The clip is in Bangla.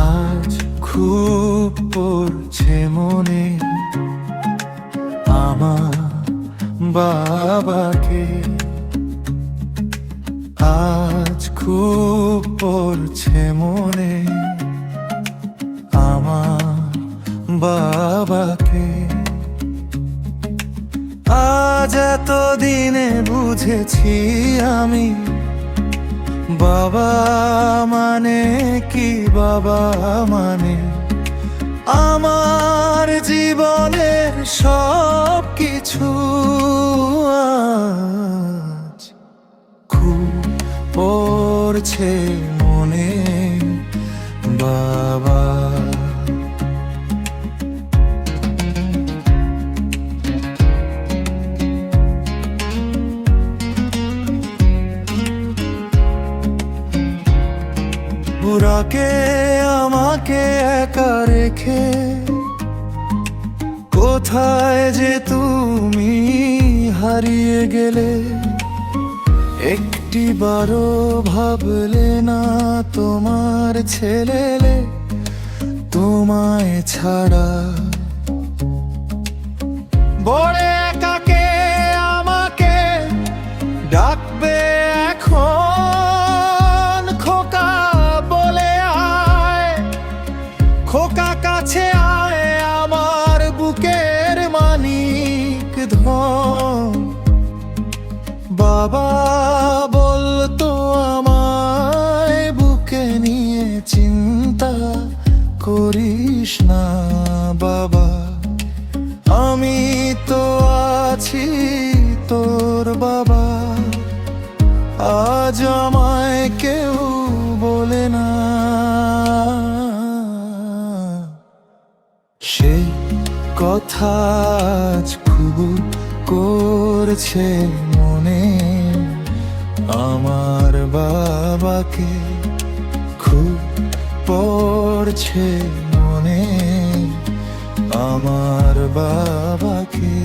আজ খুব পড়ছে মনে আমার বাবাকে। আজ খুব পড়ছে মনে আমার বাবাকে। আজ এতদিনে বুঝেছি আমি বাবা মানে কি, বাবা মানে আমার জীবনের সব কিছু। আজ খুব পড়ছে মনে বাবা। বুড়াকে আমাকে একা রেখে কোথায় যে তুমি হারিয়ে গেলে। একটি বারো ভাবলে না তোমার ছেলেলে তোমায় ছাড়া। বড় একাকে আমাকে ডাকবে এখন, খোকা বলে আয়, খোকা কাছে আয় আমার বুকের মানিক ধন। বাবা বলতো আমায় বুকে নিয়ে চিন্তা করিস না বাবা, আমি তো আছি তোর বাবা। আজ আমায় কেউ বলে না, সেই কথা আজ খুব করছে মনে আমার বাবাকে। খুব পড়ছে মনে আমার বাবাকে।